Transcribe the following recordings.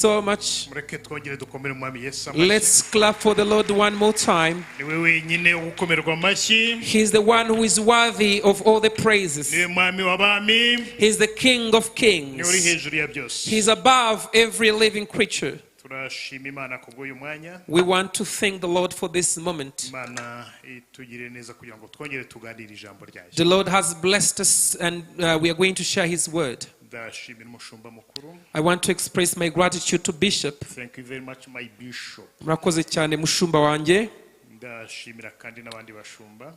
So much. Let's clap for the Lord one more time. He's the one who is worthy of all the praises. He's the King of Kings. He's above every living creature. We want to thank the Lord for this moment. The Lord has blessed us, and we are going to share His word. I want to express my gratitude to Bishop. Thank you very much, my Bishop.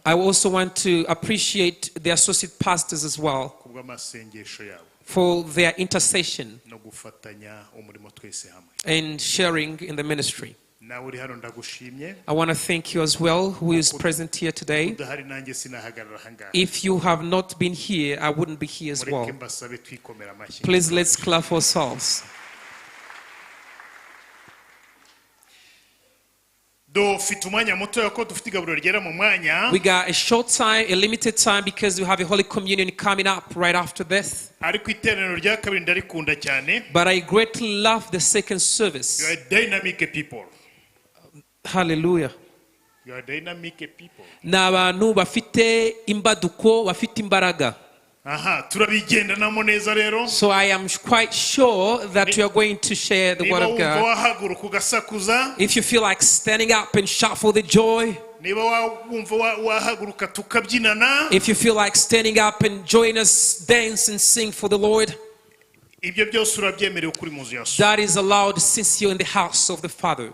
I also want to appreciate the associate pastors as well for their intercession and sharing in the ministry. I want to thank you as well, who is present here today. If you have not been here, I wouldn't be here as well. Please, let's clap for ourselves. We got a short time, a limited time, because we have a Holy Communion coming up right after this. But I greatly love the second service. You are dynamic people. Hallelujah. You are dynamic people. N'abantu bafite imbaduko, bafite imbaraga. So I am quite sure that you are going to share the word of God. If you feel like standing up and shout for the joy, if you feel like standing up and join us, dance and sing for the Lord, that is allowed since you're in the house of the Father.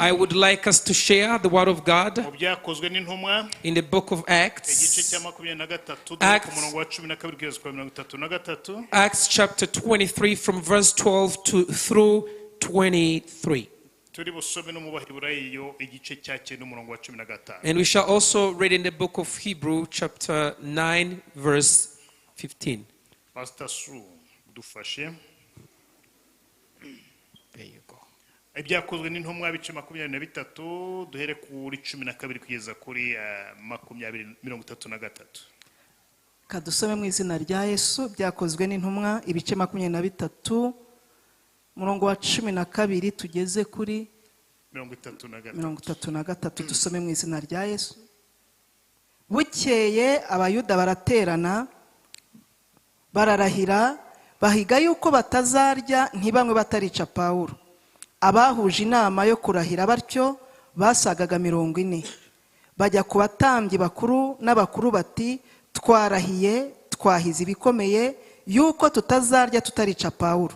I would like us to share the word of God in the book of Acts. Acts chapter 23 from verse 12 through 23. And we shall also read in the book of Hebrew chapter 9 verse 15. Pastor Su, dufashe. There you go. Ibyakozwe n'intumwa bice 23 duhere kuri 12 kugeza kuri 20:33. Kadusome mu izina rya Yesu. Byakozwe n'intumwa ibice 23 murongo wa 12 tugeze kuri 33. Dusome mu izina rya Yesu. Bukeye abayuda baraterana bararahira bahiga yuko batazarya ntibamwe batarica Pawulo. Abahuje inama yo kurahira batyo basagaga 40. Bajya ku batambyi bakuru n'abakuru bati, twarahiye twahize ibikomeye yuko tutazarya tutarica Pawulo.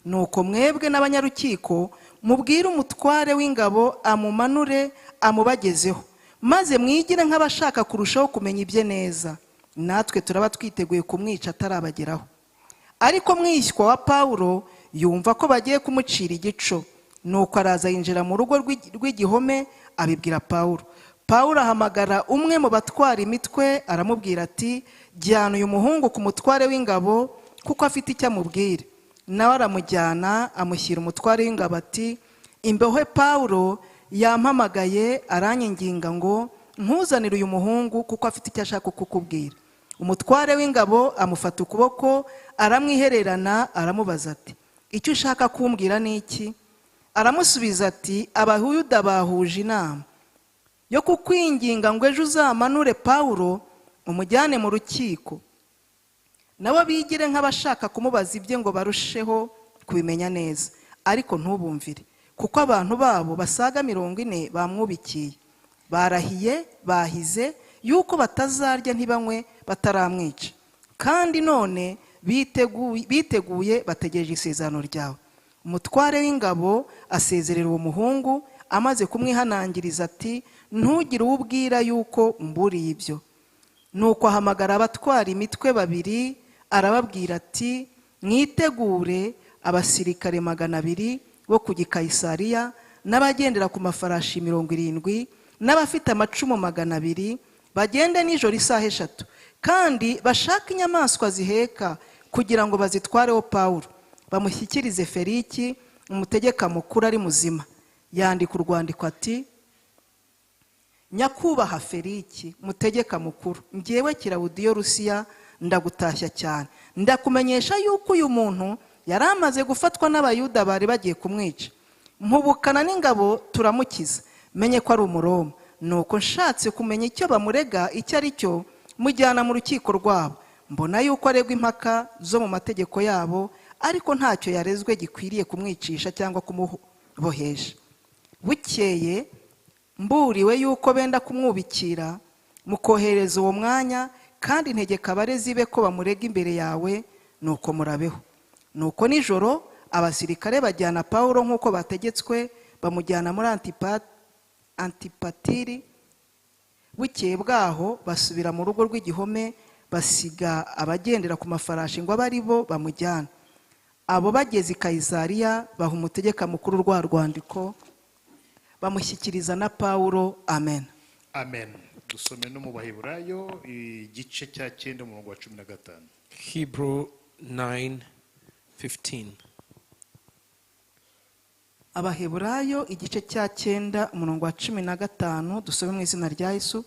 Nuko mwebwe n'abanyarukiko mubwire umutware w'ingabo amumanure amubagezeho, maze mwigire nk'abashaka kurushaho kumenya ibye neza. Natwe turaba twiteguye kumwica atarabageraho. Ariko mwishywa wa Pawulo yumva ko bagiye kumucira igico, nuko araza yinjira mu rugo rw'igihome abibwira Pawulo. Pawulo ahamagara umwe mu batwara imitwe aramubwira ati, jyana uyu muhungu ku mutware w'ingabo kuko afite icyo amubwira. Nawe aramujyana amushyira umutware w'ingabo ati, imbeho Pawulo yampamagaye aranyinginga ngo nkuzanire uyu muhungu kuko afite icyo ashaka kukubwira. Umutware w'ingabo amufata ukuboko aramwihererana aramubaza ati, icyo ushaka kumbwira ni iki? Aramusubiza ati, Abayuda bahuje inama yo kukwinginga ngo ejo uzamanure Pawulo umujyane mu rukiko, nabo bigire nk'abashaka kumubaza ibye ngo barusheho kubimenya neza. Ariko ntubumvire, kuko abantu babo basaga 40 bamwubikiye. Barahiye bahize yuko batazarya ntibanywe bataramwica, kandi none biteguye bategereje isezerano ryawe. Umutware w'ingabo asezerera uwo muhungu, amaze kumwihanangiriza ati, ntugire uwubwira yuko mburiye ibyo. Nuko ahamagara abatwara imitwe 2 arababwira ati, mwitegure abasirikare 200 bo ku Gikayisariya n'abagendera ku mafarashi 70 n'abafite amacumu 200 bagende nijoro isaha 3, kandi bashaka inyamaswa ziheka kugira ngo bazitwareho Pawulo bamushyikirize Feliki umutegeka mukuru ari muzima. Yandika urwandiko ati, Nyakubaha Feliki mutegeka mukuru, njyewe Kirawudiyo Rusiya ndagutashya cyane, ndakumenyesha yuko uyu muntu yari amaze gufatwa n'abayuda bari bagiye kumwica. Mpubukana n'ingabo turamukiza, menye ko ari umuroma. Nuko nshatse kumenya icyo bamurega icyo ari cyo, mujyana mu rukiko rwabo. Mbona yuko aregwa impaka zo mu mategeko yabo, ariko ntacyo yarezwe gikwiriye kumwicisha cyangwa kumubohesha. Bukeye mburiwe yuko benda kumwubikira, mukohereza uwo mwanya, kandi ntegeka abarezi be ko bamurega imbere yawe, nuko murabeho. Nuko nijoro abasirikare bajyana Pawulo nk'uko bategetswe, bamujyana muri Antipatiri. Bukeye bwaho basubira mu rugo rw'igihome, basiga abagendera ku mafarashi ngo abe ari bo bamujyana. Abo bageze i Kayisariya baha umutegeka mukuru rwa rwandiko, bamushyikiriza na Pawulo. Amen. Amen. Dusome no mu Baheburayo igice cya 9 umurongo wa 15. Hebrew 9:15. Abaheburayo igice cya 9 umurongo wa 15, dusome mu izina rya Yesu.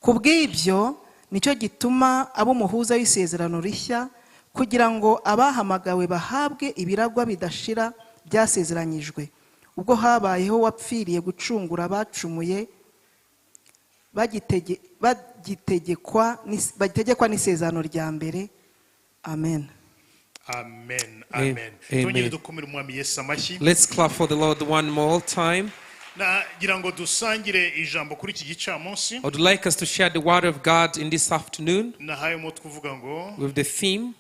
Kubw'ibyo nicyo gituma abo muhuza w'isezerano rishya, kugira ngo abahamagawe bahabwe ibiragwa bidashira byasezeranyijwe, ubwo habayeho wapfiriye gucungura abacumuye, bagitegekwa n'isezerano rya mbere. Amen. Amen. Amen. Tongere dukomere umwami Yesu amashyi. Let's clap for the Lord one more time. Nagira ngo dusangire ijambo kuri iki gicamunsi. I would like us to share the word of God in this afternoon Nahayemo tuvuga ngo with the theme,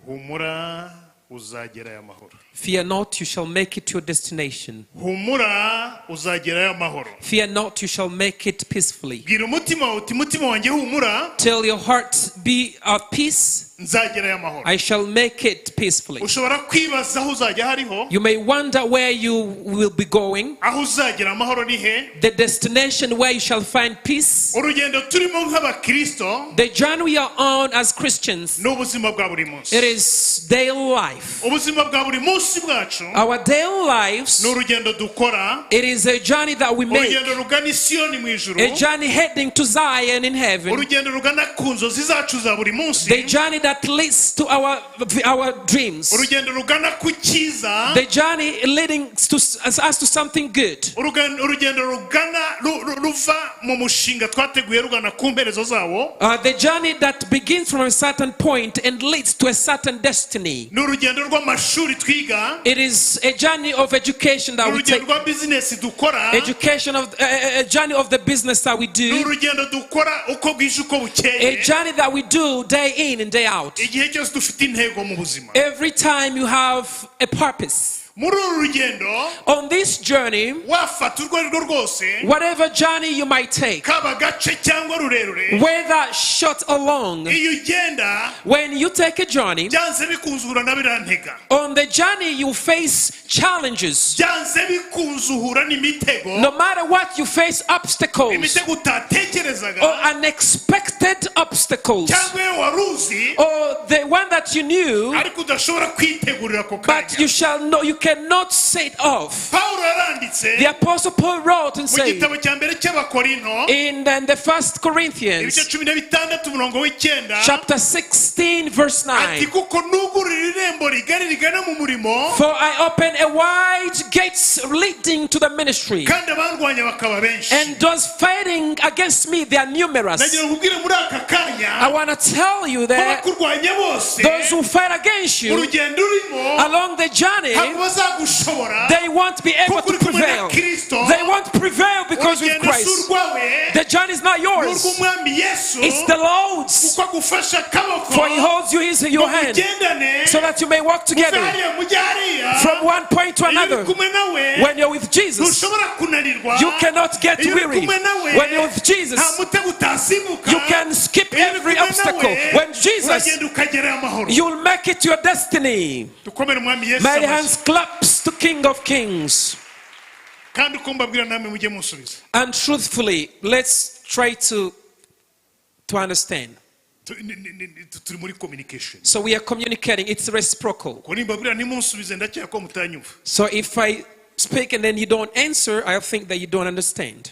humura uzagerayo amahoro. fear not, you shall make it your destination. Humura uzagerayo amahoro. Fear not, you shall make it peacefully. Bwira umutima uti mutima wanjye humura. Tell your heart, be at peace, Nzagerayo amahoro. I shall make it peacefully. Ushobora kwibaza aho uzajya hariho. You may wonder where you will be going, Aho uzagera amahoro ni he? the destination where you shall find peace. Urugendo turimo nk'abakristo The journey we are on as Christians, n'ubuzima bwa buri munsi. it is daily life. Ubuzima bwa buri munsi bwacu Our daily lives, n'urugendo dukora. it is a journey that we make, Urugendo rugana Isiyoni mu ijuru. a journey heading to Zion in heaven, Urugendo rugana ku nzozi zacu za buri munsi. the journey that leads to our dreams, Urugendo rugana ku cyiza. the journey leading to us to something good, Urugendo rugana ruva mu mushinga twateguye rugana ku mperezo zawo. the journey that begins from a certain point and leads to a certain destiny. N'urugendo rw'amashuri twiga. It is a journey of education that we take, Urugendo rwa business dukora. education of a journey of the business that we do, N'urugendo dukora uko bwije uko a bukeye. journey that we do day in and day out. Igihe cyose dufite intego mu buzima. Every time you have a purpose. Muri uru rugendo On this journey, wafata urwo arirwo rwose, whatever journey you might take, kaba gace cyangwa rurerure, whether short or long, iyo ugenda when you take a journey, byanze bikunzuhura na birantega. on the journey you face challenges. Byanze bikunzuhura n'imitego. No matter what, you face obstacles Imitego utatekerezaga or unexpected obstacles, cyangwa iyo waruzi or the one that you knew, ariko udashobora kwitegurira ako but kanya. you shall know, you cannot set off. Pawulo yaranditse The Apostle Paul wrote and mu said gitabo cya mbere cy'Abakorinto in the 1 Corinthians ibice 16 umurongo w'icyenda, chapter 16 verse ati 9, kuko nugurira irembo rigari rigana mu murimo, for I open a wide gates leading to the ministry, kandi abandwanya bakaba benshi. and those fighting against me, they are numerous. Nagira nkubwire muri aka I kanya want to tell you ko that bakurwanya bose those who fight against you urugendo urimo along the journey, ntabwo bazagushobora. they won't be able to prevail. They won't prevail because with Urugendo si Christ. urwawe, The journey is not ni yours. urw'umwami Yesu, It's the Lord's. kuko agufasha akaboko For He holds you in your ngo hand mugendane, so that you may walk muve together hariya mujye hariya. from one point to Iyo uri another. kumwe nawe When you're with Jesus, ntushobora kunanirwa. you cannot get Iyo uri weary. kumwe nawe When you're with Jesus, nta mutego utasimbuka. you can skip Iyo uri every kumwe obstacle. nawe, When Jesus, uragenda ukagerayo amahoro. you'll make it your destiny. Dukomere umwami Yesu My amashyi. hands claps to King of Kings. kandi uko mbabwira namwe mujye musubiza. And truthfully, let's try to understand. Turi muri communication. So we are communicating, it's reciprocal. Ko nimbabwira ntimunsubize ndakeka ko mutanyumva. So if I speak and then you don't answer, I think that you don't understand.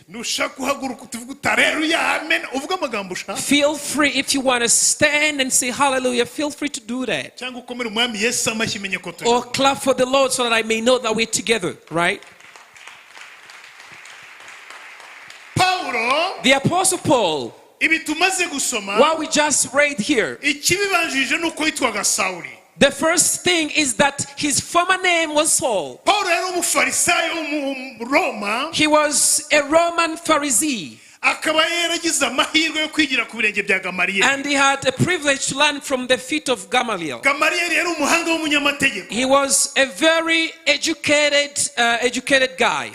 Feel free if you want to stand and say hallelujah, feel free to do that. Or clap for the Lord so that I may know that we're together, right? The Apostle Paul, what we just read here, the first thing is that his former name was Saul. He was a Roman Pharisee. And he had a privilege to learn from the feet of Gamaliel. He was a very educated guy.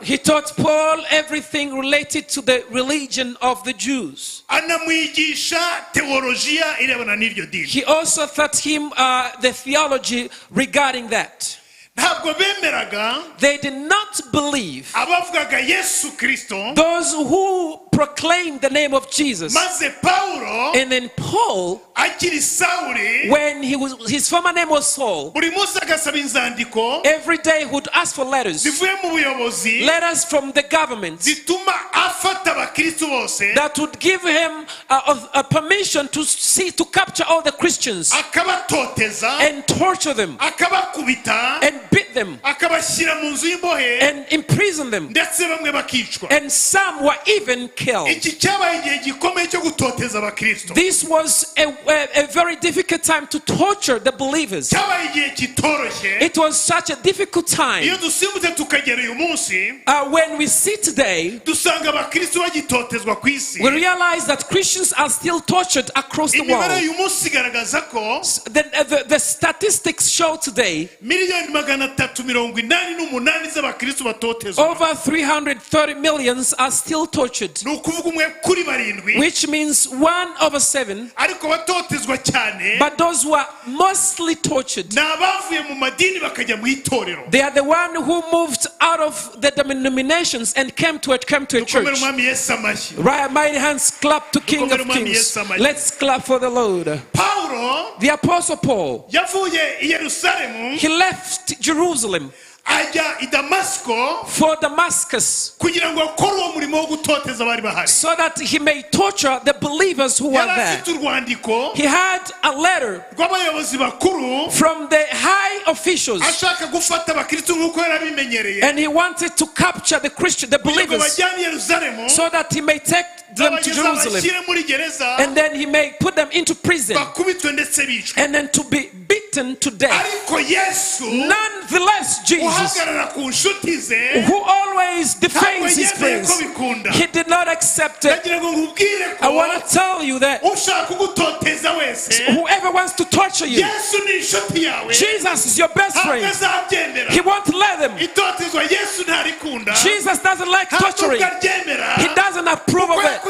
He taught Paul everything related to the religion of the Jews. He also taught him the theology regarding that. They did not believe those who proclaimed the name of Jesus. And then Paul, when his former name was Saul, every day he would ask for letters from the government that would give him a permission to capture all the Christians and torture them and beat them and imprison them, and some were even killed. This was a very difficult time to torture the believers. It was such a difficult time. When we see today, we realize that Christians are still tortured across the world. The statistics show today over 330 million are still tortured, which means 1/7. But those who are mostly tortured, they are the one who moved out of the denominations and came to a church. Right, mighty hands clap to King of Kings. Let's clap for the Lord. The Apostle Paul, he left Jerusalem for Damascus, so that he may torture the believers who were there. He had a letter from the high officials, and he wanted to capture the believers, so that he may take them to Jerusalem, and then he may put them into prison, and then to be beaten to death. Nonetheless, Jesus, who always defends his friends, he did not accept it. I want to tell you that whoever wants to torture you, Jesus is your best friend. He won't let them. Jesus doesn't like torturing. He doesn't approve of it,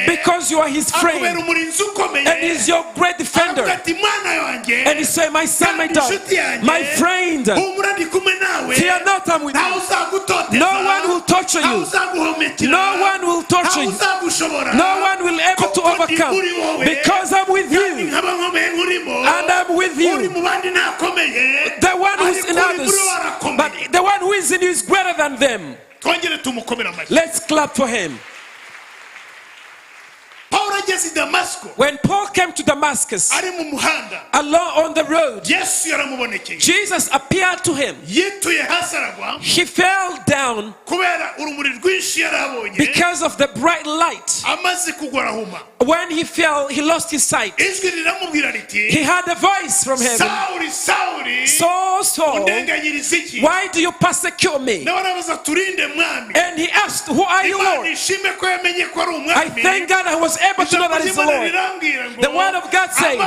because you are his friend and he's your great defender. And he said, my son, my daughter, my friend, fear not, I'm with you. No one will torture you. No one will torture you. No one will able to overcome, because I'm with you. And I'm with you. The one who's in others, but the one who is in you is greater than them. Let's clap for him. When Paul came to Damascus, along on the road, Jesus appeared to him. He fell down because of the bright light. When he fell, he lost his sight. He had a voice from heaven. Saul, Saul, why do you persecute me? And he asked, who are you, Lord? I thank God I was able to know that it's the Lord. The word of God says,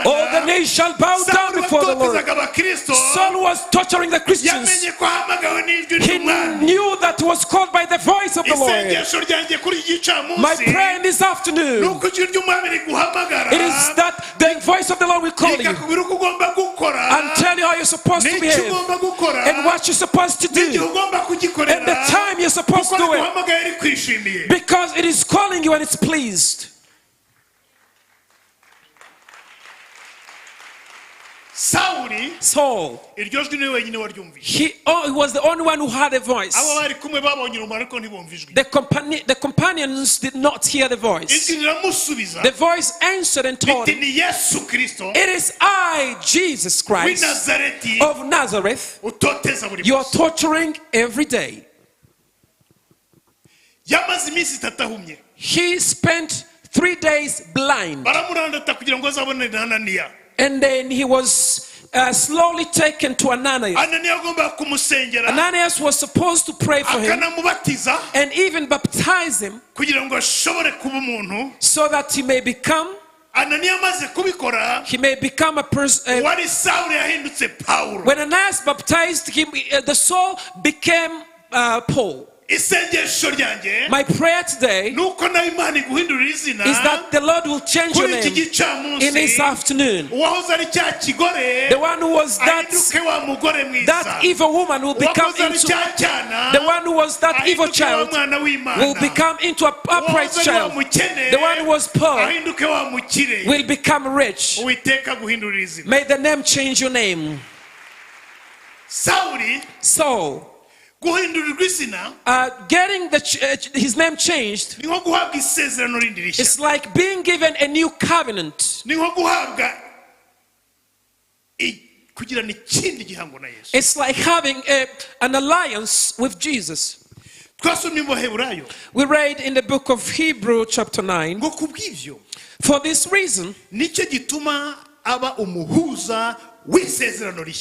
all the nations shall bow down before the Lord. Saul was torturing the Christians. He knew that he was called by the voice of the Lord. My prayer in this afternoon, it is that the voice of the Lord will call you and tell you how you're supposed to behave and what you're supposed to do and the time you're supposed to do it, because it is calling you and it's pleased. Saul, he was the only one who had a voice. The companions did not hear the voice. The voice answered and told him, it is I, Jesus Christ of Nazareth, you are torturing every day. He spent 3 days blind. And then he was slowly taken to Ananias. Ananias was supposed to pray for him and even baptize him so that he may become a person. When Ananias baptized him, the soul became Paul. My prayer today is that the Lord will change your name in this afternoon. The one who was that evil woman will become into the one who was that evil child will become into an upright child. The one who was poor will become rich. May the name change your name. Saul. Getting his name changed is like being given a new covenant. It's like having an alliance with Jesus. We read in the book of Hebrews chapter 9, for this reason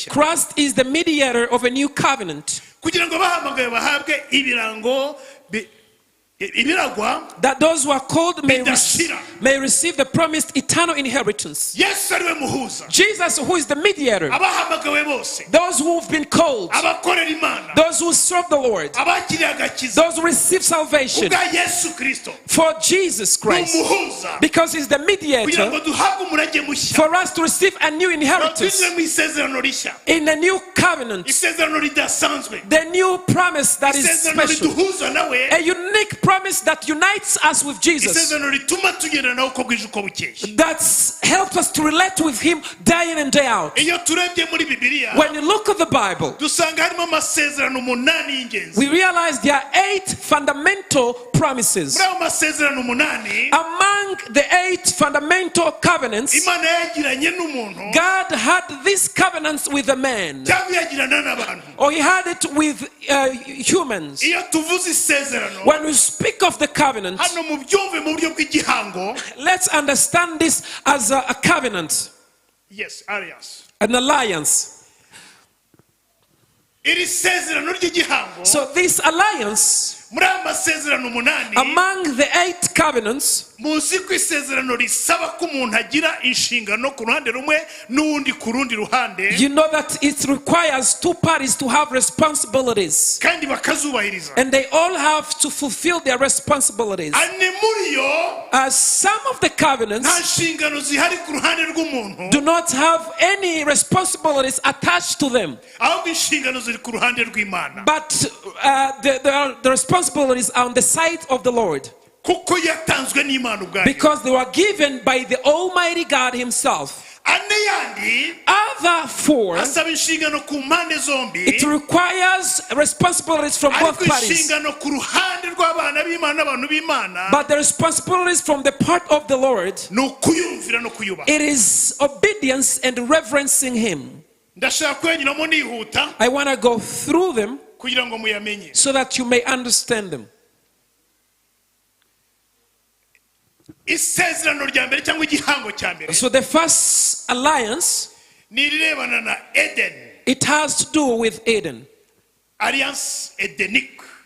Christ is the mediator of a new covenant, that those who are called may receive the promised eternal inheritance. Jesus, who is the mediator, those who have been called, those who serve the Lord, those who receive salvation for Jesus Christ, because he's the mediator, for us to receive a new inheritance in a new covenant, the new promise that is special, a unique promise that unites us with Jesus, that's helped us to relate with him day in and day out. When you look at the Bible, we realize there are 8 fundamental promises. Among the 8 fundamental covenants, God had this covenant with a man, or he had it with humans. When we speak of the covenant, let's understand this as a covenant. Yes, alliance. An alliance. So this alliance, among the 8 covenants, you know that it requires 2 parties to have responsibilities, and they all have to fulfill their responsibilities. Some of the covenants do not have any responsibilities attached to them, but the responsibilities are on the side of the Lord, because they were given by the Almighty God himself. Other 4, it requires responsibilities from both parties, but the responsibilities from the part of the Lord, it is obedience and reverencing him. I want to go through them so that you may understand them. So the first alliance, it has to do with Eden.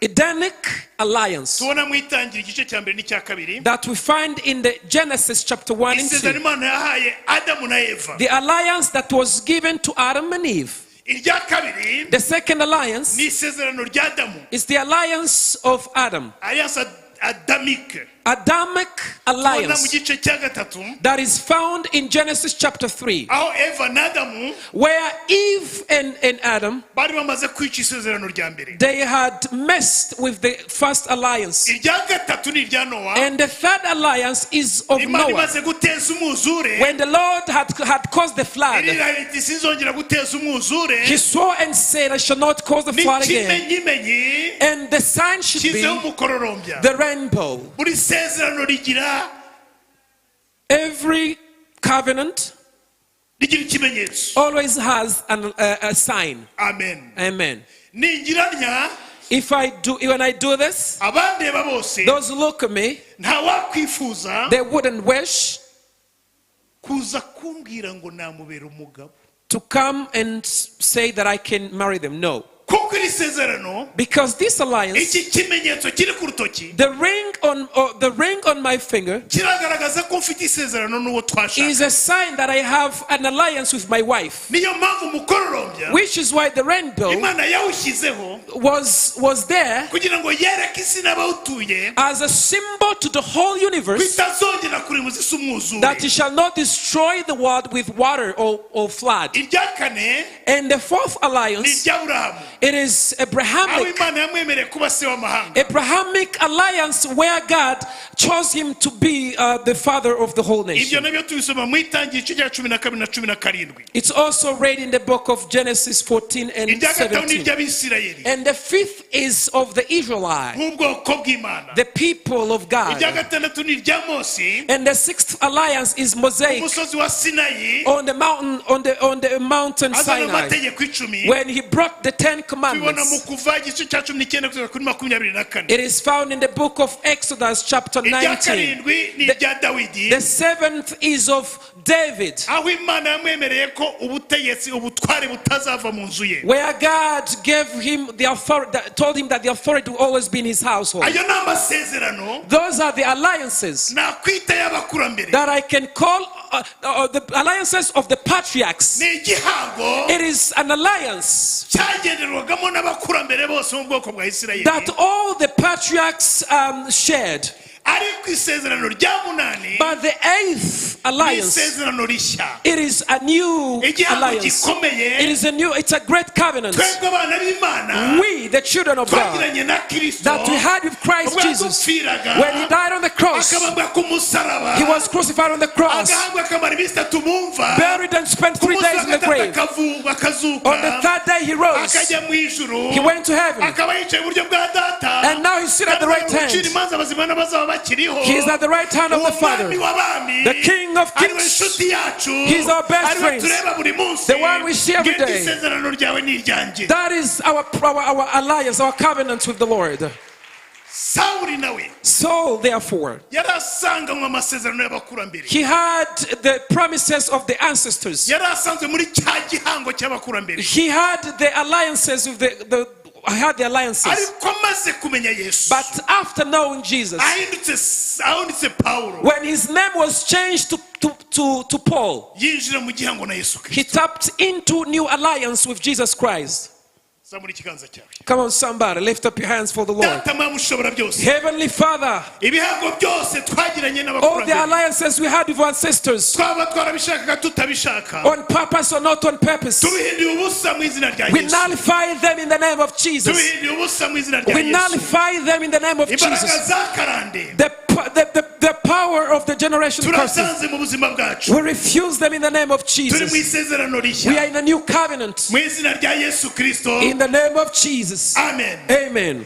Edenic alliance that we find in the Genesis chapter 1 and 2. The alliance that was given to Adam and Eve. The second alliance is the alliance of Adam. Adamic alliance that is found in Genesis chapter 3, where Eve and Adam, they had messed with the first alliance, and the third alliance is of Noah. When the Lord had caused the flood, he swore and said, I shall not cause the flood again, and the sign should be the rainbow. Every covenant always has a sign. Amen. Amen. When I do this, those who look at me, they wouldn't wish to come and say that I can marry them. No. Because this alliance, the ring on my finger is a sign that I have an alliance with my wife, which is why the rainbow was there as a symbol to the whole universe that he shall not destroy the world with water or flood. And the fourth alliance, it is Abrahamic alliance where God chose him to be the father of the whole nation. It's also read in the book of Genesis 14 and 17. And the fifth is of the Israelites, the people of God. And the sixth alliance is Mosaic on the mountain Sinai, when he brought the 10 Commandments. It is found in the book of Exodus chapter 19. The seventh is of David, where God gave him the authority, told him that the authority will always be in his household. Those are the alliances that I can call the alliances of the patriarchs. It is an alliance that all the patriarchs shared. But the eighth alliance, it is a new alliance. It's a great covenant. We, the children of God, that we had with Christ Jesus, when he died on the cross, he was crucified on the cross, buried and spent 3 days in the grave. On the third day he rose. He went to heaven, and now he's sitting at the right hand. He is at the right hand of the Father, the King of Kings. He is our best friend, the one we see every day. That is our alliance, our covenant with the Lord. Saul, therefore, he had the promises of the ancestors. He had the alliances with I had the alliances. But after knowing Jesus, when his name was changed to Paul, he tapped into new alliance with Jesus Christ. Come on, somebody, lift up your hands for the Lord. Heavenly Father, all the alliances we had with our sisters, on purpose or not on purpose, we nullify them in the name of Jesus. We nullify them in the name of Jesus. The power of the generation curses, we refuse them in the name of Jesus. We are in a new covenant in the name of Jesus. Amen. Amen.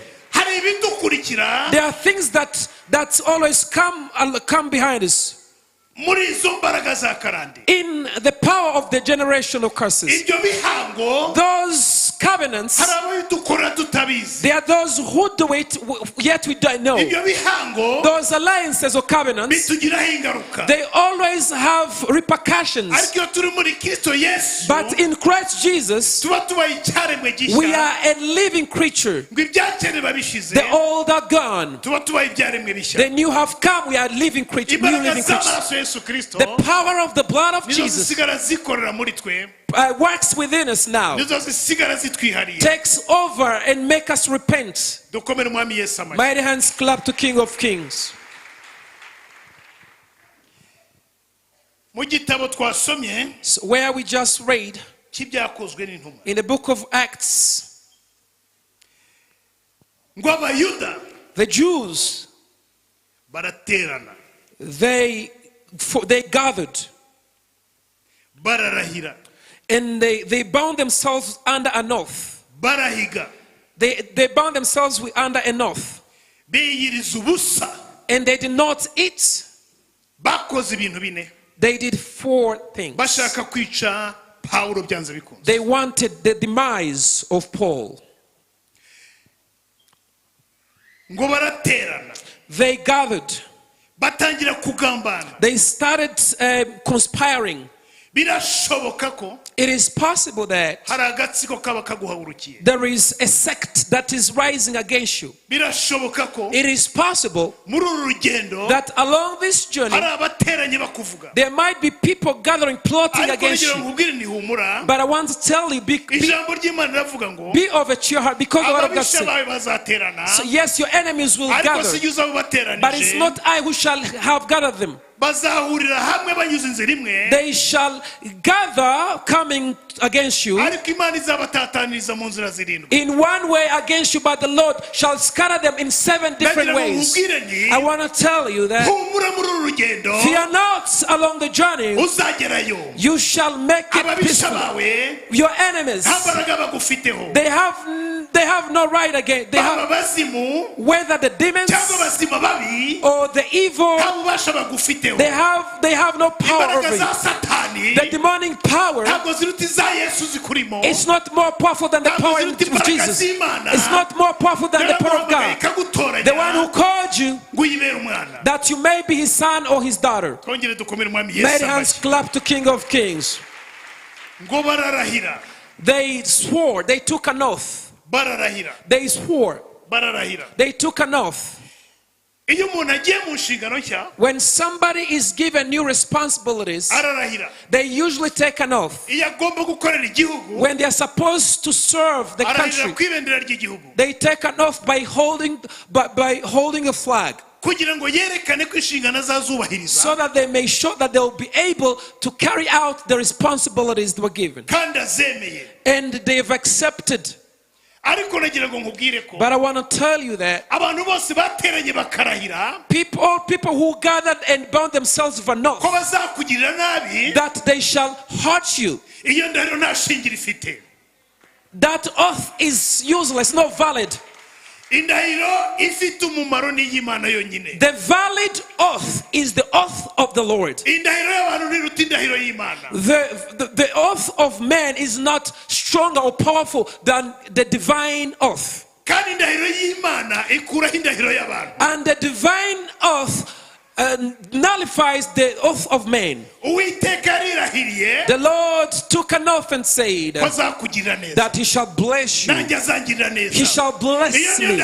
There are things that always come behind us in the power of the generational curses. Those covenants, there are those who do it yet we don't know. Those alliances or covenants, they always have repercussions. But in Christ Jesus, we are a living creature. The old are gone, the new have come. We are living creatures, new living creatures. The power of the blood of Jesus works within us now, takes over and make us repent. Mighty hands clap to King of Kings. So where we just read in the book of Acts, the Jews, they gathered and they bound themselves under an oath. They bound themselves under an oath, and they did not eat. They did 4 things. They wanted the demise of Paul. They gathered. They started conspiring. It is possible that there is a sect that is rising against you. It is possible that along this journey there might be people gathering, plotting against you. But I want to tell you, be of a cheer heart, because the word of God says, so yes, your enemies will gather, but it's not I who shall have gathered them. They shall gather coming against you in one way against you, but the Lord shall scatter them in 7 different ways. I want to tell you that fear not along the journey. You shall make it peaceful. Your enemies, they have no right against. They have, whether the demons or the evil, they have no power over you. The demonic power is not more powerful than the power of Jesus. It's not more powerful than the power of God. The one who called you that you may be his son or his daughter. May the hands clap to King of Kings. They swore, they took an oath. They swore, they took an oath. When somebody is given new responsibilities, they usually take an oath. When they are supposed to serve the country, they take an oath by holding a flag, so that they may show that they will be able to carry out the responsibilities they were given, and they have accepted. But I want to tell you that people who gathered and bound themselves with an oath that they shall hurt you, that oath is useless, not valid. The valid oath is the oath of the Lord. The oath of man is not stronger or powerful than the divine oath. And the divine oath nullifies the oath of man. The Lord took an oath and said that he shall bless you. He shall bless me.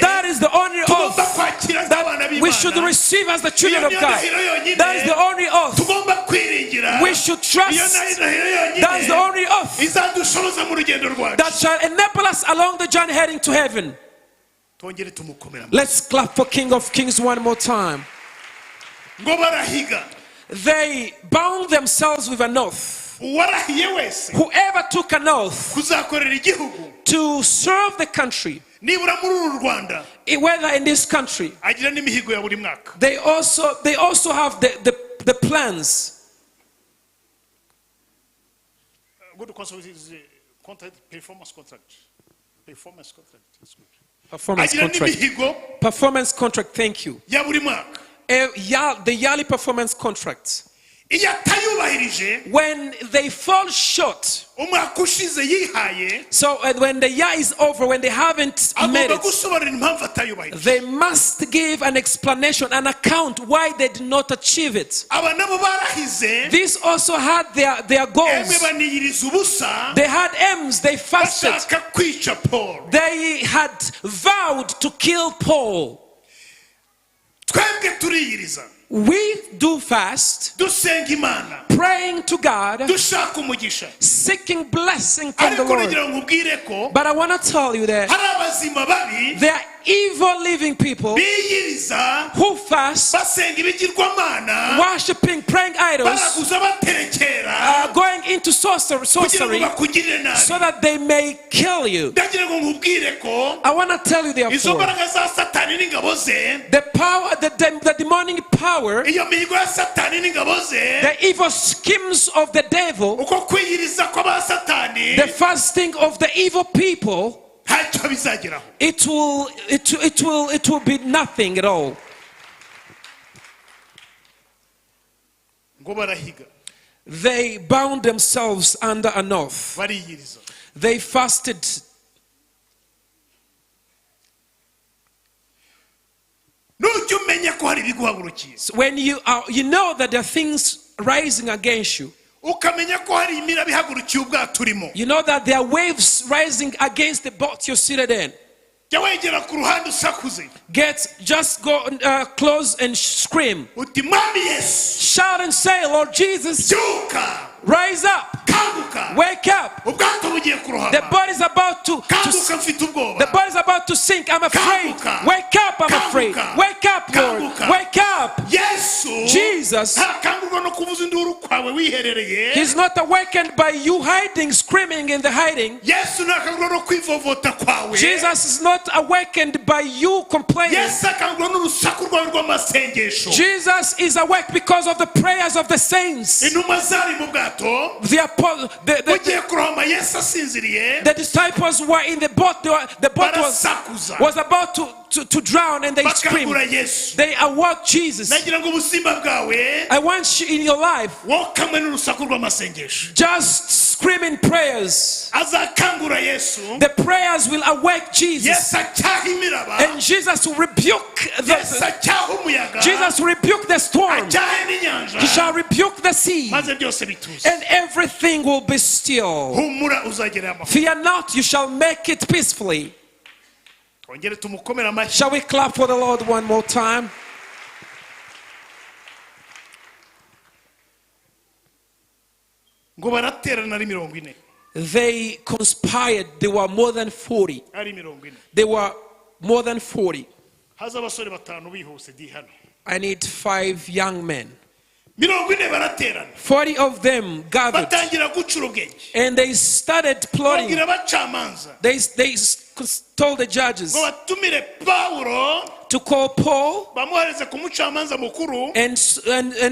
That is the only oath that we should receive as the children of God. That is the only oath we should trust. That is the only oath that shall enable us along the journey heading to heaven. Let's clap for King of Kings one more time. They bound themselves with an oath. Whoever took an oath to serve the country, whether in this country, they also have the plans. Performance contract. Performance contract, thank you. The yearly performance contracts. When they fall short, so when the year is over, when they haven't made it, they must give an explanation, an account why they did not achieve it. These also had their goals. They had aims. They fasted. They had vowed to kill Paul. We do fast, dusenga Imana, praying to God, dushaka umugisha. seeking blessing from the Ariko Lord. nagira ngo nkubwire ko But I want to tell you that hari abazima babi there are evil living people biyiriza who fast, basenga ibigirwamana, worshiping, praying idols, baraguza baterekera going into sorcery, kugira ngo bakugirire nabi. so that they may kill you. Ndagira ngo nkubwire ko I want to tell you izo therefore, mbaraga za Satani n'ingabo ze, the power, the demonic power, iyo mihigo ya Satani n'ingabo ze, the evil schemes of the devil, uko kwiyiriza kw'aba Satani the fasting of the evil people, ntacyo bizageraho. it will be nothing at all. Ngo barahiga, They bound themselves under an oath. bariyiriza. They fasted. Nujya umenya ko hari ibiguhagurukiye, When you know that there are things rising against you, ukamenya ko hari imiraba ihagurukiye ubwato urimo, you know that there are waves rising against the boat you're seated in. jya wegera ku ruhande usakuze Just go close and scream. uti Mwami Yesu, Shout and say, Lord Jesus, byuka, rise up, kanguka, wake up. ubwato bugiye The kurohama, boat is about to kanguka, mfite the ubwoba, boat is about to sink. I'm afraid. Kanguka. Wake up, I'm afraid. Kanguka. Wake up, Lord. Kanguka. Wake up. Yesu Jesus, ntakangurwa no kuvuza induru kwawe wiherereye, he's not awakened by you hiding, screaming in the hiding. Yesu ntakangurwa no kwivovota kwawe, Jesus is not awakened by you complaining. Yesu akangurwa n'urusaku rwawe rw'amasengesho. Jesus is awake because of the prayers of the saints. Intumwa zari mu bwato bugiye kurohama, Yesu asinziriye, The disciples were in the boat. The boat barasakuza, was about to drown, and they screamed. bakangura Yesu. They awoke Jesus. Nagira ngo ubuzima bwawe I want you in your life, wokamwe n'urusaku rw'amasengesho. just scream in prayers. Azakangura Yesu, The prayers will awake Jesus. Yesu acyaha imiraba, And Jesus will rebuke Yesu the acyaha umuyaga, Jesus will rebuke the storm. acyahe n'inyanja, He shall rebuke the sea, maze byose bituze. and everything will be still. Humura uzagera amahoro. Fear not, you shall make it peacefully. Twongere tumukomere amashyi. Shall we clap for the Lord one more time? Ngo baraterana ari 40, They conspired. They were more than 40. ari 40. They were more than 40. Haza abasore batanu bihuse di hano. I need 5 young men. 40 baraterana, 40 of them gathered, batangira gucura ubwenge, and they started plotting. babwira abacamanza They told the judges ngo batumire Pawulo to call Paul bamwohereze ku mucamanza mukuru, and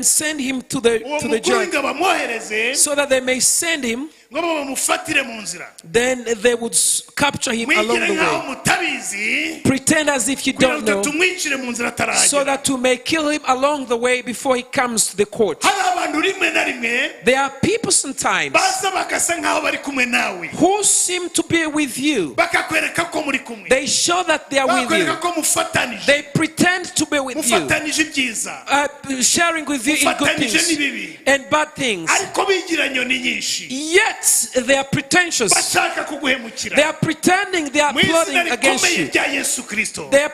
send him to the uwo mukuru judge, ngo bamwohereze so that they may send him. ngo bamufatire mu nzira. Then they would capture him along Mwigire the nk'aho way. mutabizi, Pretend as if you kugira don't ngo know, tumwicire mu nzira so ataragera. that you may kill him along the way before he comes to the court. Hari abantu rimwe na rimwe There are people sometimes baza bagasa nk'aho bari kumwe nawe, who seem to be with you. bakakwereka ko muri kumwe, They show that they are with you. bakakwereka ko mufatanije, They pretend to be with you, mufatanije ibyiza, sharing with you in good mufatanije things n'ibibi, and bad things. ariko bigira nyoni nyinshi, Yet they are pretentious. bashaka kuguhemukira. They are pretending they are Mu izina plotting against rikomeye you. rya Yesu Kristo, They are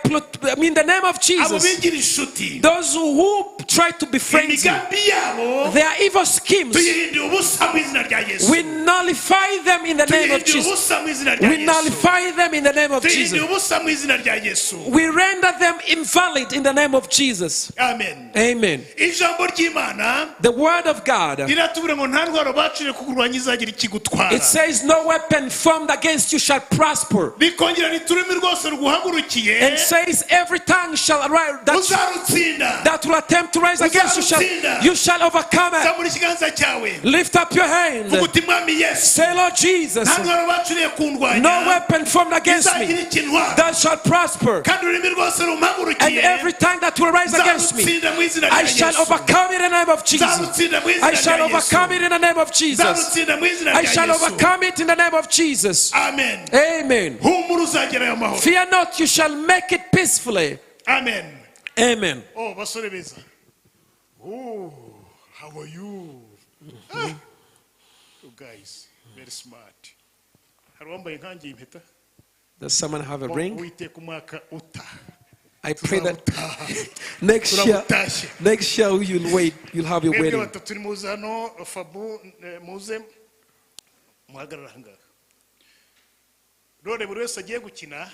in the name of abo Jesus. bigira inshuti, Those who try to befriend you, imigambi yabo their evil schemes, tuyihindura ubusa mu izina rya Yesu, we nullify them in the name of tuyihindura Jesus. ubusa mu izina rya We Yesu, nullify them in the name of tuyihindura Jesus. ubusa mu izina rya Yesu. We render them invalid in the name of Jesus. Amen. Amen. Ijambo ry'Imana The word of God, riratubwira ngo nta ndwara baciriye kukurwanya izagira ikigutwara. it says, no weapon formed against you shall prosper. Rikongera riturimi rwose ruguhagurukiye, And says, every tongue shall arise uzarutsinda. that will attempt to rise against you shall overcome it. Zamura ikiganza cyawe, Lift up your hand. vuga uti Mwami Yesu, Say, Lord Jesus, nta ndwara baciriye kundwanya no weapon formed against izagira me ikintwara, that shall prosper. kandi ururimi rwose And rumpagurukiye every tongue that will rise against me, zarutsinda mu izina rya I shall Yesu, overcome it in the name of Jesus. zarutsinda mu izina I shall rya Yesu, overcome it in the name of Jesus. zarutsinda mu izina I rya shall Yesu. overcome it in the name of Jesus. Amen. Amen. Humura uzagerayo amahoro. Fear not, you shall make it peacefully. Amen. Amen. Oh, basore beza. Oh, how are you? Ah, you guys, very smart. Hari uwambaye inkangi impeta? Does someone have a ring? Uwiteka umwaka uta. I pray that next year you'll have your wedding.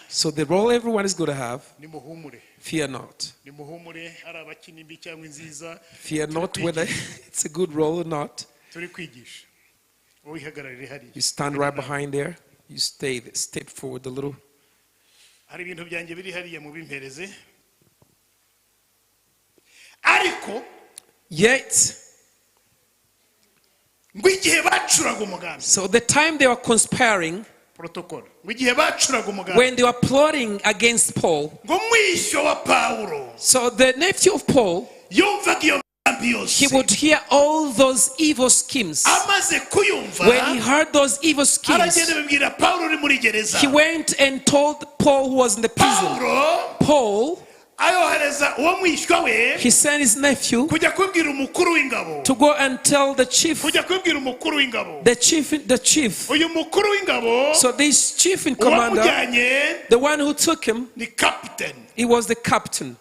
So the role everyone is going to have, fear not. Fear not whether it's a good role or not. You stand right behind there. You step forward a little. Yet, so the time they were conspiring, when they were plotting against Paul, so the nephew of Paul, he would hear all those evil schemes. When he heard those evil schemes, he went and told Paul, who was in the prison, Paul, he sent his nephew to go and tell the chief. So this chief in commander, the one who took him, he was the captain.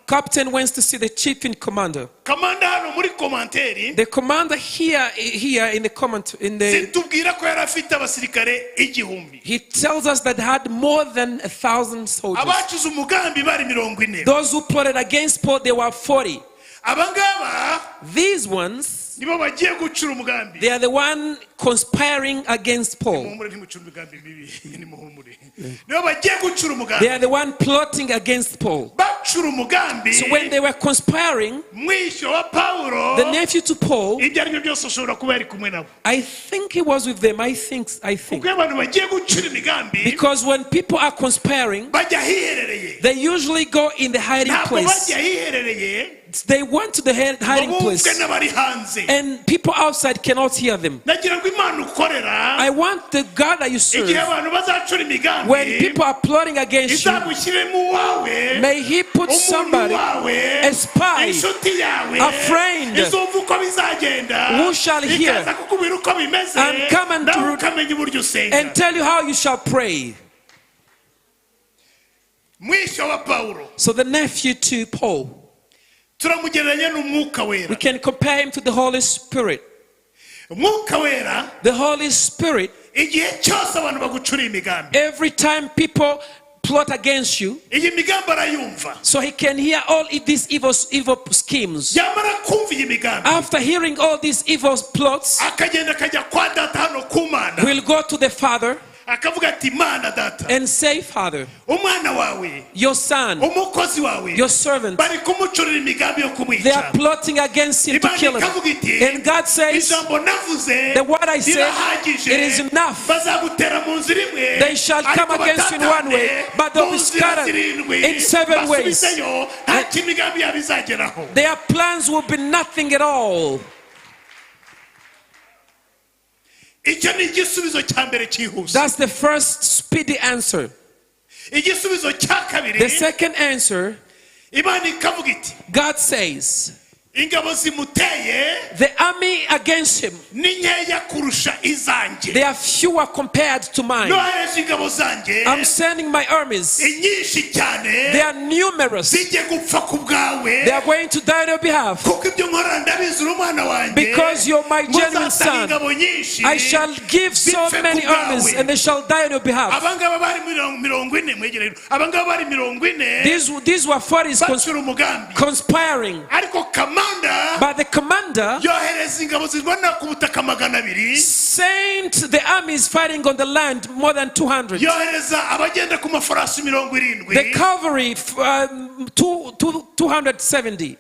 Captain went to see the chief in commander. The commander here in the comment he tells us that had more than 1,000 soldiers. Those who plotted against Paul, they were 40. These ones, they are the one conspiring against Paul. They are the one plotting against Paul. So when they were conspiring, the nephew to Paul, I think he was with them. I think. Because when people are conspiring, they usually go in the hiding place. They went to the hiding place, and people outside cannot hear them. I want the God that you serve, when people are plotting against you, may He put somebody, a spy, a friend, who shall hear and come and tell you how you shall pray. So the nephew to Paul, we can compare him to the Holy Spirit. The Holy Spirit, every time people plot against you, so he can hear all these evil schemes. After hearing all these evil plots, we'll go to the Father and say, Father, your son, your servant, they are plotting against him to kill him. And God says, the word I said, it is enough. They shall come against you in one way, but they'll be scattered in 7 ways. Their plans will be nothing at all. That's the first speedy answer. The second answer, God says, the army against him, they are fewer compared to mine. I'm sending my armies. They are numerous. They are going to die on your behalf. Because you're my genuine son, I shall give so many armies, and they shall die on your behalf. These were 40s conspiring. But the commander sent the armies fighting on the land, more than 200. The cavalry, 270.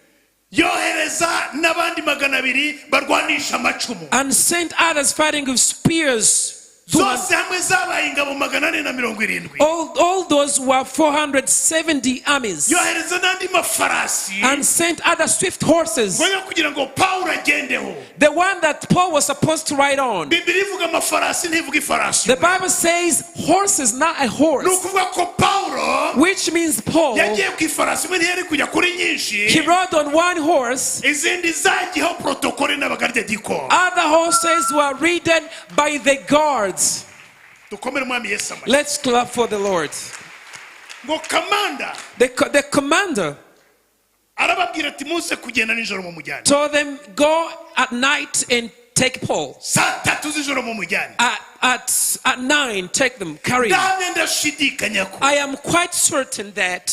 And sent others fighting with spears. All those were 470 armies, and sent other swift horses, the one that Paul was supposed to ride on. The Bible says horses, not a horse, which means Paul, he rode on one horse. Other horses were ridden by the guards. Let's clap for the Lord. The commander told them, go at night and take Paul. At 9, take them, carry them. I am quite certain that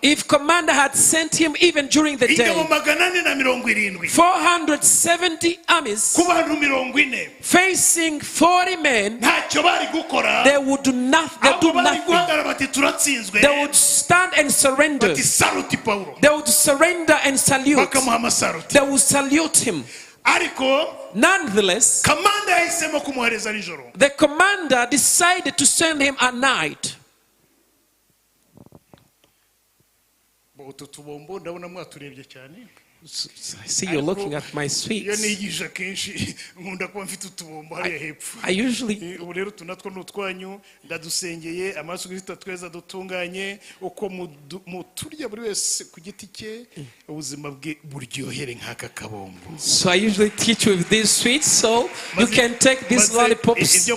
if commander had sent him even during the day, 470 armies facing 40 men, they would do nothing. They would stand and surrender. They would surrender and salute. They would salute him. Nonetheless, the commander decided to send him at night. I see you're looking at my sweets. I usually teach with these sweets so you can take these lollipops.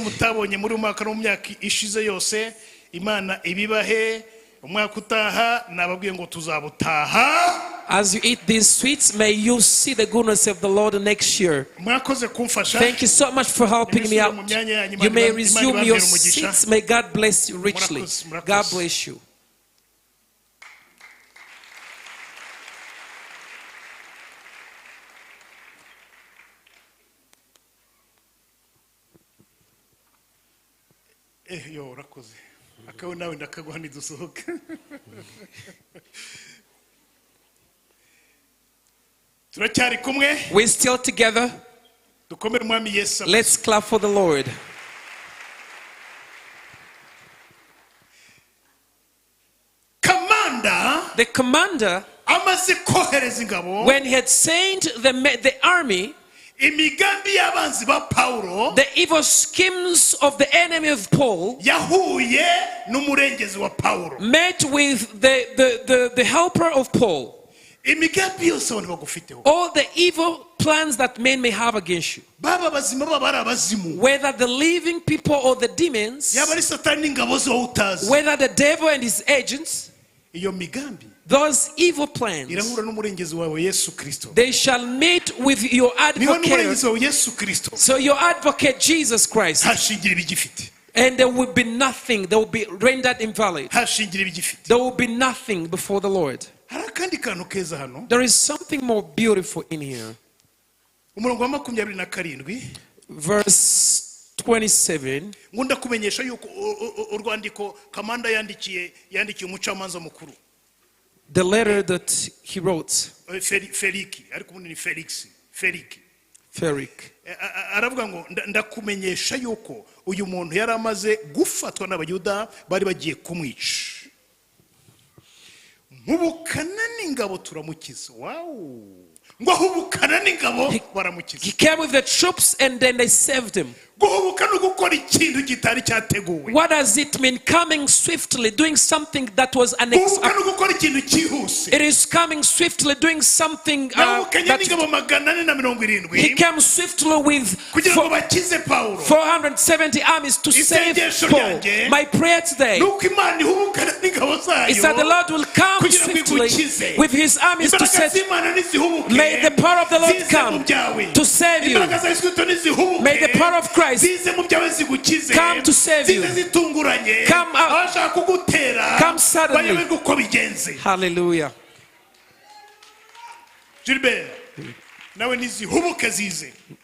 As you eat these sweets, may you see the goodness of the Lord next year. Thank you so much for helping me out. You may resume your seats. May God bless you richly. God bless you. We're still together. Let's clap for the Lord. The commander, when he had sent the army, the evil schemes of the enemy of Paul met with the helper of Paul. All the evil plans that men may have against you, whether the living people or the demons, whether the devil and his agents, those evil plans, they shall meet with your advocate. So your advocate, Jesus Christ, and there will be nothing, they will be rendered invalid. There will be nothing before the Lord. There is something more beautiful in here. Verse 27. The letter that he wrote. Ferik. aravuga ngo ndakumenyesha yuko uyu muntu yari amaze gufatwa n'abayuda bari bagiye kumwica nkubukana n'ingabo turamukiza. Wow. Ngo hubukana n'ingabo baramukiza. He came with the troops and then they saved him. What does it mean? Coming swiftly, doing something that was unexpected. It is coming swiftly, doing something he came swiftly with 470 armies to save Paul. My prayer today is that the Lord will come swiftly with his armies to save. May the power of the Lord come to save you. May the power of Christ come to save you. Come out. Come suddenly. Hallelujah.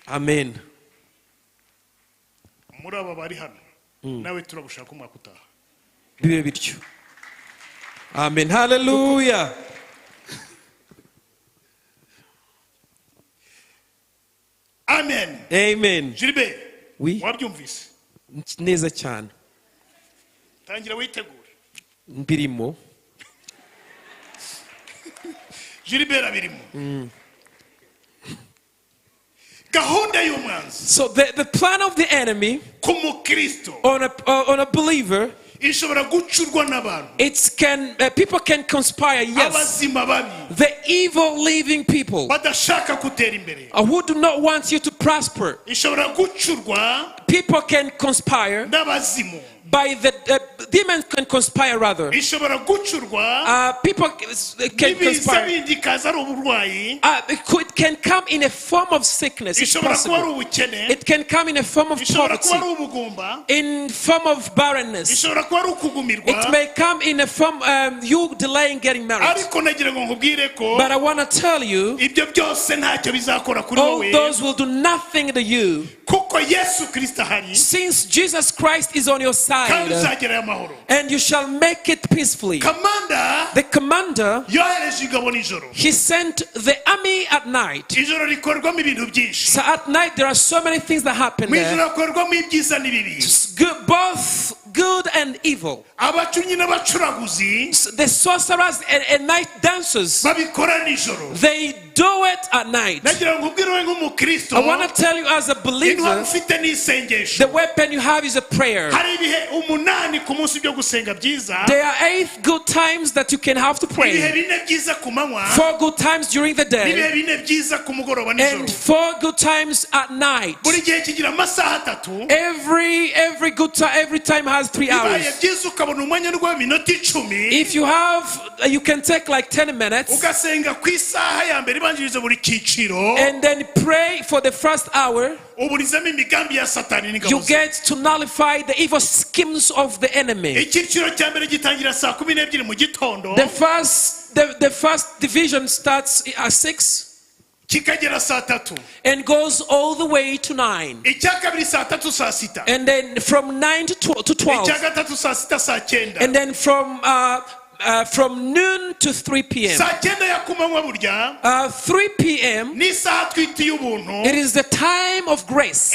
Amen. Amen. Hallelujah. Amen. Amen. Oui. Wabyumvise neza cyane. Tangira witegure. Mbirimo. Gilbert birimo. Gahunda y'umwanzi. So the plan of the enemy kumukristo on a believer People can conspire, yes. The evil living people who do not want you to prosper. People can conspire. By the demons can conspire rather. People can conspire. It can come in a form of sickness. It's possible. It can come in a form of poverty, in form of barrenness. It may come in a form you delaying getting married. But I want to tell you, all those will do nothing to you. Since Jesus Christ is on your side, and you shall make it peacefully. The commander, he sent the army at night. So at night there are so many things that happen there. Both good and evil. The sorcerers and night dancers, they do it at night. I want to tell you as a believer, the weapon you have is a prayer. There are 8 good times that you can have to pray. 4 good times during the day and 4 good times at night. Every time has 3 hours. If you have, you can take like 10 minutes and then pray for the first hour. You get to nullify the evil schemes of the enemy. The first division starts at 6 and goes all the way to 9. And then from 9 to 12. And then from noon to 3 p.m. 3 p.m. it is the time of grace.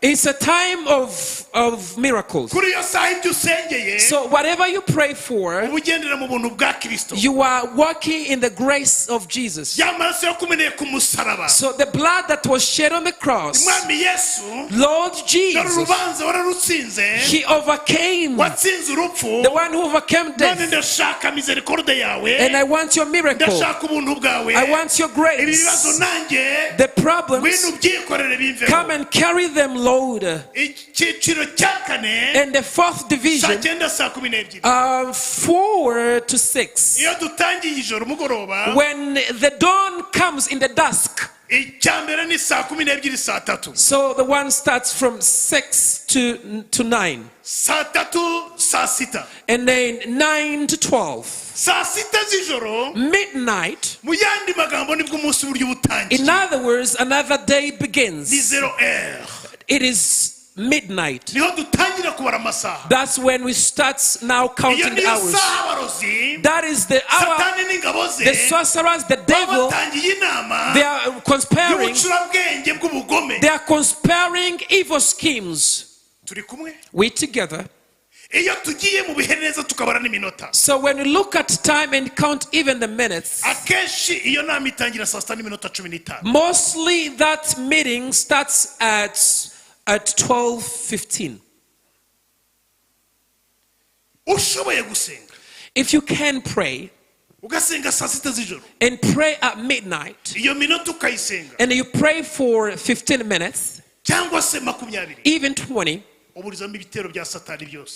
It's a time of miracles. So whatever you pray for, you are walking in the grace of Jesus. So the blood that was shed on the cross, Lord Jesus, he overcame, the one who overcame death. And I want your miracle. I want your grace. The problems, come and carry them, Lord. And the 4th division, 4 to 6. When the dawn comes in the dusk. So the one starts from 6 to 9. And then 9 to 12. Midnight. In other words, another day begins. It is midnight. That's when we start now counting the hours. That is the hour. The sorcerers, the devil, they are conspiring. They are conspiring evil schemes. We together. So when you look at time and count even the minutes, mostly that meeting starts at 12:15. If you can pray and pray at midnight and you pray for 15 minutes, even 20,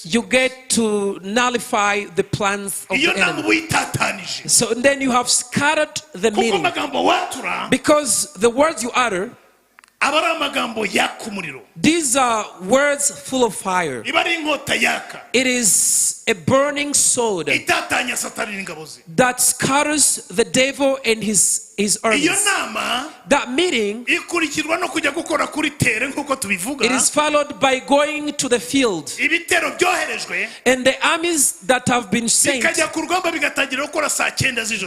you get to nullify the plans of the enemy. So then you have scattered the meeting, because the words you utter, these are words full of fire. It is a burning sword that scatters the devil and his armies. That meeting, it is followed by going to the field, and the armies that have been sent,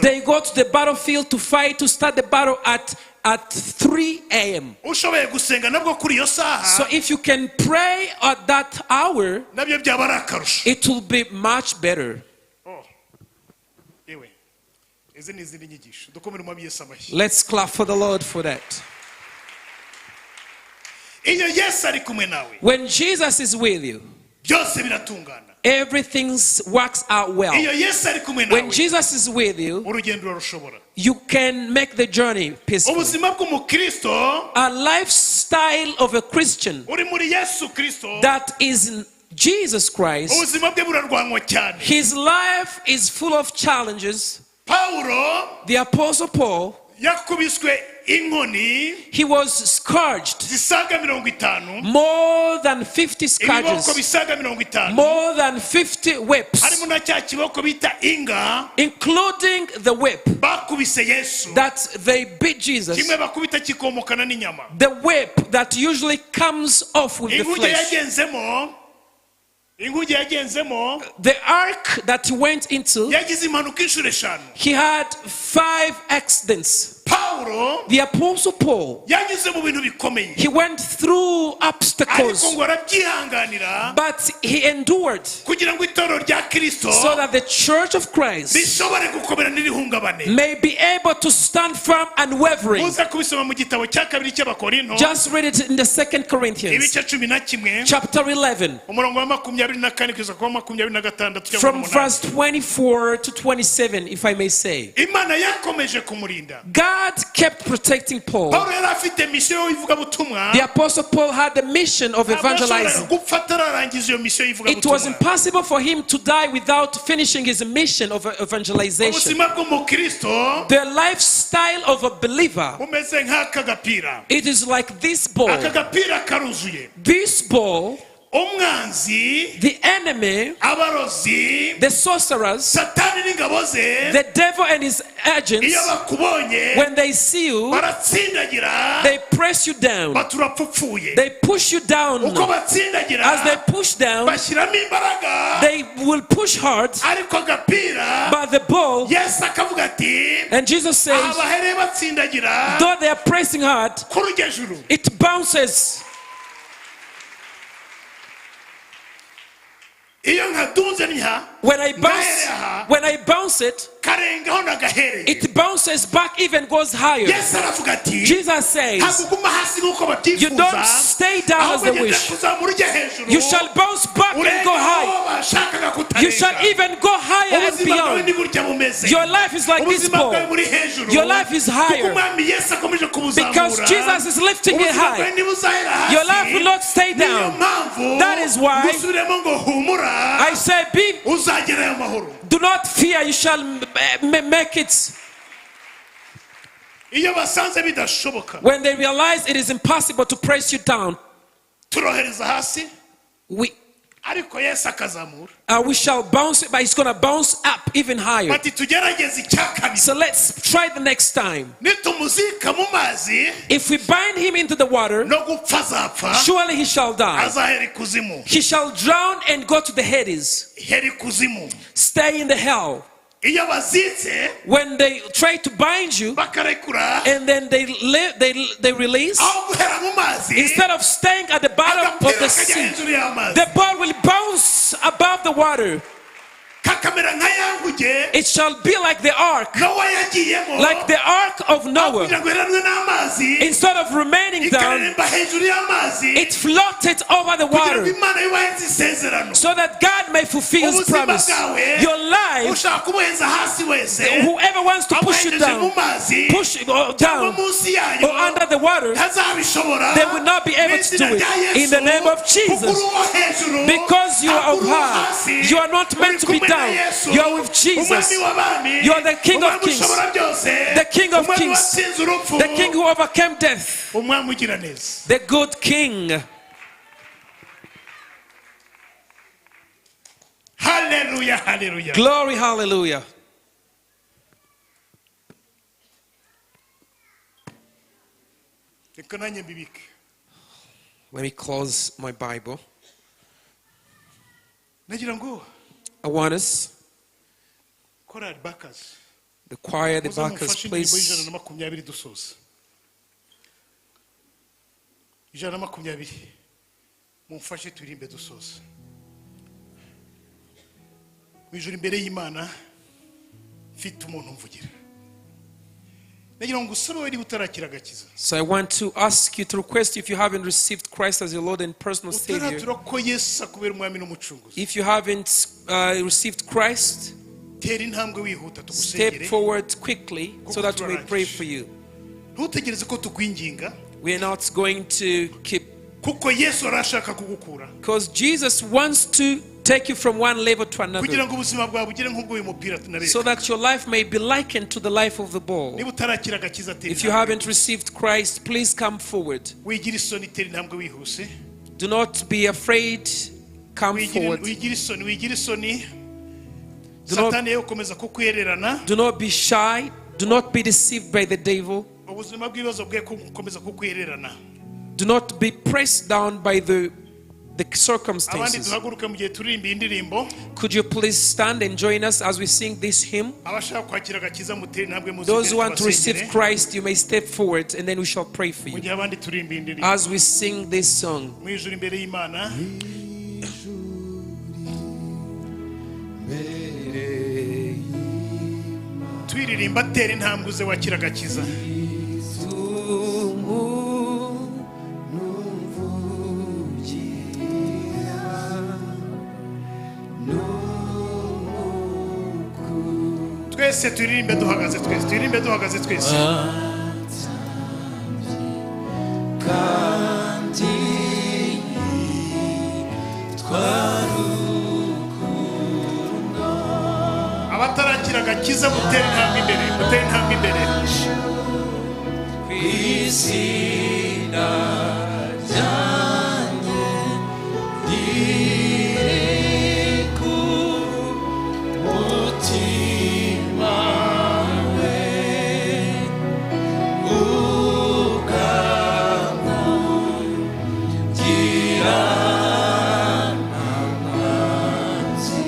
they go to the battlefield to fight, to start the battle at 3 a.m. So if you can pray at that hour, it will be much better. Let's clap for the Lord for that. When Jesus is with you, everything works out well. When Jesus is with you, you can make the journey peaceful. A lifestyle of a Christian that is in Jesus Christ, his life is full of challenges. The Apostle Paul, he was scourged, more than 50 scourges, more than 50 whips, including the whip that they beat Jesus, the whip that usually comes off with the flesh. The ark that he went into, he had 5 accidents. The Apostle Paul, he went through obstacles, but he endured so that the church of Christ may be able to stand firm and wavering. Just read it in the 2 Corinthians chapter 11 from verse 24 to 27, if I may say. God kept protecting Paul. The Apostle Paul had the mission of evangelizing. It was impossible for him to die without finishing his mission of evangelization. The lifestyle of a believer, it is like this ball. This ball, the enemy, the sorcerers, the devil and his agents, when they see you, they press you down, they push you down. As they push down, they will push hard, but the ball, and Jesus says, though they are pressing hard, it bounces. When I bounce it, it bounces back, even goes higher. Jesus says, you don't stay down as they wish. You shall bounce back and go high. You shall even go higher and beyond. Your life is like this ball. Your life is higher because Jesus is lifting it high. Your life will not stay down. That is why I say, do not fear, you shall make it. When they realize it is impossible to press you down, we shall bounce it, but it's going to bounce up even higher. So let's try the next time. If we bind him into the water, surely he shall die. He shall drown and go to the Hades. Stay in the hell. When they try to bind you and then they release, instead of staying at the bottom of the sea, the ball will bounce above the water. It shall be like the ark of Noah. Instead of remaining down, it floated over the water so that God may fulfill his promise. Your life, whoever wants to push you down, or under the water, they will not be able to do it. In the name of Jesus, because you are up high, you are not meant to be down. You are with Jesus. You are the King of Kings, the King of Kings, the King who overcame death, the good King. Hallelujah, hallelujah. Glory, hallelujah. Let me close my Bible. I want us, the choir, the backers, please. So I want to ask you to request, if you haven't received Christ as your Lord and personal Savior, if you haven't received Christ, step forward quickly so that we may pray for you. We are not going to keep, because Jesus wants to take you from one level to another, so that your life may be likened to the life of the ball. If you haven't received Christ, please come forward. Do not be afraid. Come forward. Do not be shy. Do not be deceived by the devil. Do not be pressed down by the circumstances. Could you please stand and join us as we sing this hymn? Those who want to receive Christ, you may step forward and then we shall pray for you as we sing this song. Twese turirimbe duhagaze twese, turirimbe duhagaze twese. Abatarakira agakiza mutera intambwe imbere, mutera intambwe imbere. Kwizina ryanjye ririku mutima we ugana gira amazi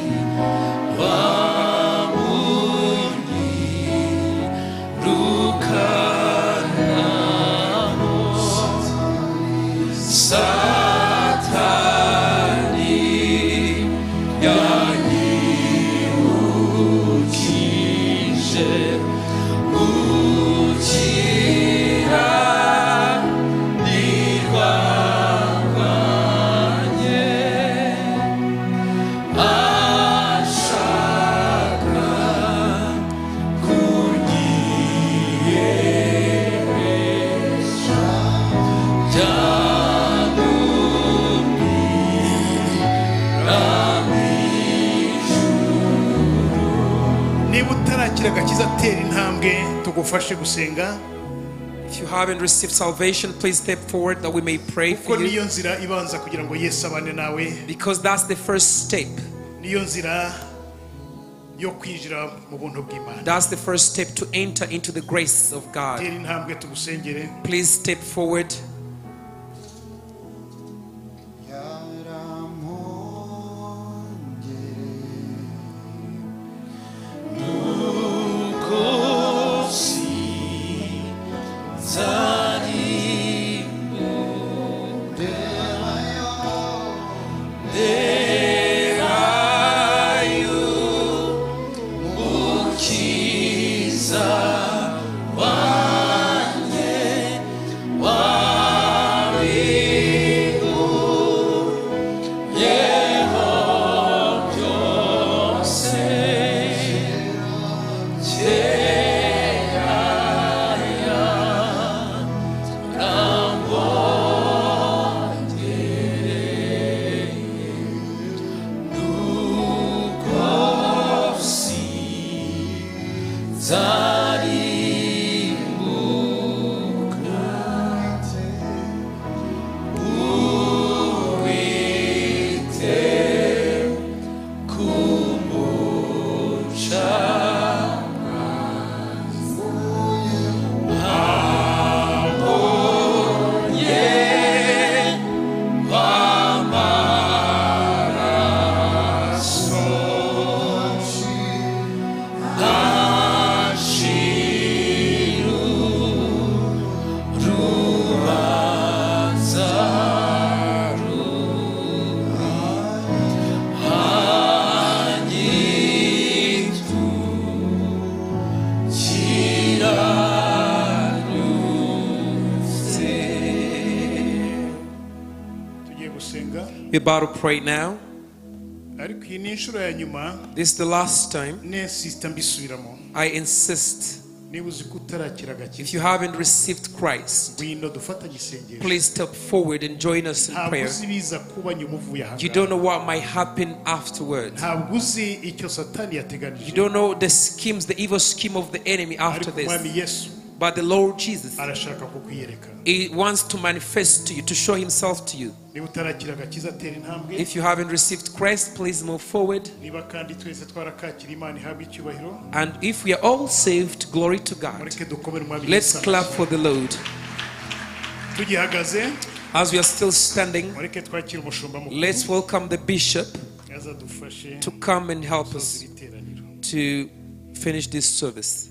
If you haven't received salvation, please step forward that we may pray for you, because that's the first step. That's the first step to enter into the grace of God. Please step forward. Wow. We're about to pray now. ariko iyi ni inshuro ya nyuma This is the last time. nesista mbisubiramo. I insist. Niba uzi ko utarakira agakiza, If you haven't received Christ, ngwino dufatanye isengesho. please step forward and join us in Ntabwo prayer. uzi ibiza kuba nyuma uvuye aha You ngaha. don't know what might happen afterwards. Ntabwo uzi icyo satani yateganije. You don't know the schemes, the evil scheme of the enemy after ariko umwami this. Yesu But the Lord Jesus, arashaka kukwiyereka. He wants to manifest to you, to show Himself to you. Niba utarakira agakiza, tera intambwe. If you haven't received Christ, please move forward. Niba kandi twese twarakakira Imana ihabwe icyubahiro, And if we are all saved, glory to God. mureke dukomere umwami Let's Yesu clap amashyi. for the Lord. Tugihagaze, As we are still standing, mureke twakire umushumba mukuru. let's welcome the bishop Azadufashe to come and help us gusoza iri teraniro. to finish this service.